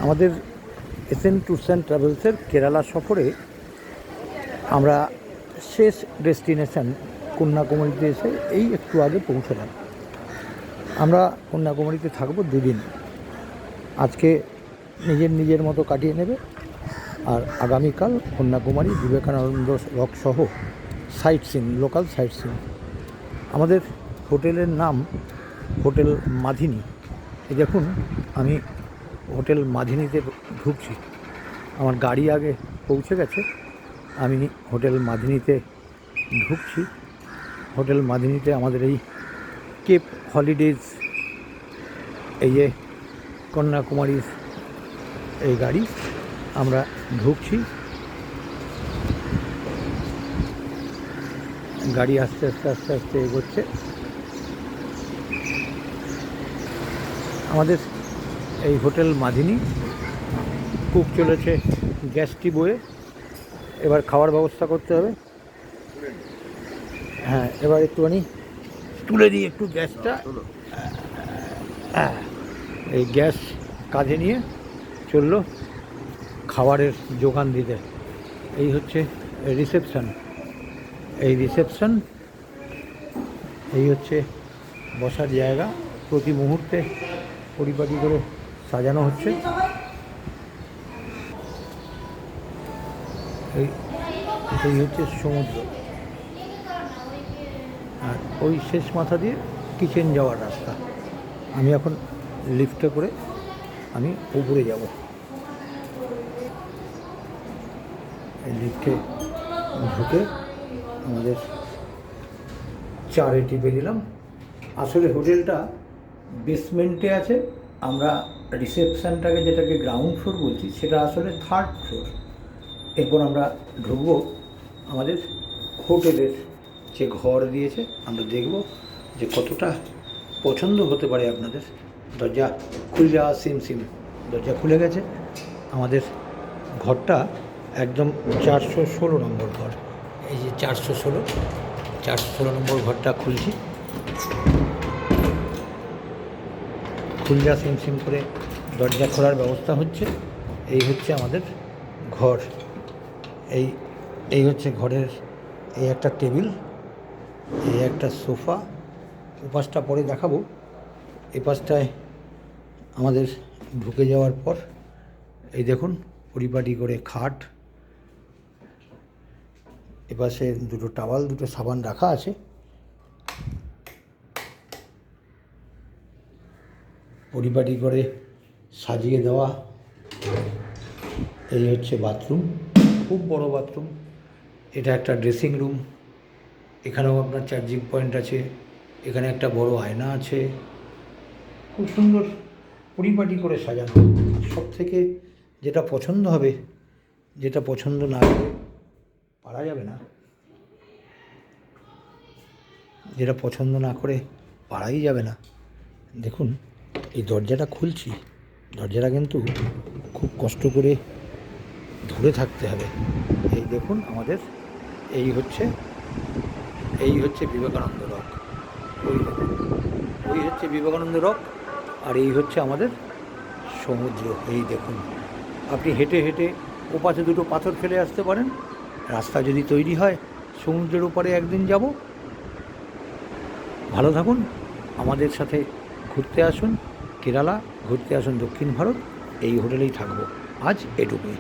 আমাদের SN tours and ট্রাভেলসের Kerala সফরে আমরা শেষ ডেস্টিনেশন কন্যাকুমারীতে এসে এই একটু আগে পৌঁছলাম। আমরা কন্যাকুমারীতে থাকবো 2 দিন। আজকে নিজের মতো কাটিয়ে নেবে, আর আগামীকাল কন্যাকুমারী বিবেকানন্দ রক সহ sightseeing, local sightseeing. আমাদের হোটেলের নাম হোটেল মাধিনী। এই দেখুন, আমি হোটেল মাধিনীতে ঢুকছি। আমার গাড়ি আগে পৌঁছে গেছে, আমি হোটেল মাধিনীতে ঢুকছি। হোটেল মাধিনীতে আমাদের এই কেপ হলিডেজ, এই যে কন্যাকুমারীর এই গাড়ি, আমরা ঢুকছি। গাড়ি আস্তে আস্তে এগোচ্ছে। আমাদের এই হোটেল মাধিনী কুক চলেছে গ্যাসটি বয়ে। এবার খাওয়ার ব্যবস্থা করতে হবে। হ্যাঁ, এবার একটুখানি তুলে দিই একটু গ্যাসটা। এই গ্যাস কাঁধে নিয়ে চললো খাবারের যোগান দিতে। এই হচ্ছে রিসেপশন। এই হচ্ছে বসার জায়গা। প্রতি মুহূর্তে পরিপাটি করে সাজানো হচ্ছে। এই হচ্ছে সমুদ্র, আর ওই শেষ মাথা দিয়ে কিচেন যাওয়ার রাস্তা। আমি এখন লিফটে করে আমি উপরে যাব। এই লিফটে ঢুকে আমাদের 4 টিপে দিলাম। আসলে হোটেলটা বেসমেন্টে আছে। আমরা রিসেপশনটাকে, যেটাকে গ্রাউন্ড ফ্লোর বলছি, সেটা আসলে 3rd ফ্লোর। এরপর আমরা ঢুকবো আমাদের হোটেলের যে ঘর দিয়েছে। আমরা দেখব যে কতটা পছন্দ হতে পারে আপনাদের। দরজা খুলে সিম দরজা খুলে গেছে। আমাদের ঘরটা একদম 416 নম্বর ঘর। এই যে 416 নম্বর ঘরটা খুলছি। খুলজা সিম করে দরজা খোলার ব্যবস্থা হচ্ছে। এই হচ্ছে আমাদের ঘর। এই হচ্ছে ঘরের এই একটা টেবিল, এই একটা সোফা। ওপাশটা পরে দেখাবো। এই পাশটায় আমাদের ঢুকে যাওয়ার পর এই দেখুন পরিপাটি করে খাট। এপাশে 2টো টাওয়াল, 2টো সাবান রাখা আছে। পরিপাটি করে সাজিয়ে দেওয়া। এই হচ্ছে বাথরুম, খুব বড় বাথরুম। এটা একটা ড্রেসিং রুম। এখানেও আপনার চার্জিং পয়েন্ট আছে। এখানে একটা বড় আয়না আছে। খুব সুন্দর পরিপাটি করে সাজানো। সব থেকে যেটা পছন্দ হবে, যেটা পছন্দ না করে পারা যাবে না, যেটা পছন্দ না করে পারাই যাবে না। দেখুন, এই দরজাটা খুলছি। দরজাটা কিন্তু খুব কষ্ট করে ধরে থাকতে হবে। এই দেখুন, আমাদের এই হচ্ছে বিবেকানন্দ রক। ওই হচ্ছে বিবেকানন্দ রক, আর এই হচ্ছে আমাদের সমুদ্র। এই দেখুন, আপনি হেঁটে হেঁটে ওপাশে 2টো পাথর ফেলে আসতে পারেন। রাস্তা যদি তৈরি হয়, সমুদ্রের ওপারে একদিন যাব। ভালো থাকুন, আমাদের সাথে ঘুরতে আসুন কেরালা, ঘুরতে আসুন দক্ষিণ ভারত। এই হোটেলেই থাকবো আজ। এটুকুই।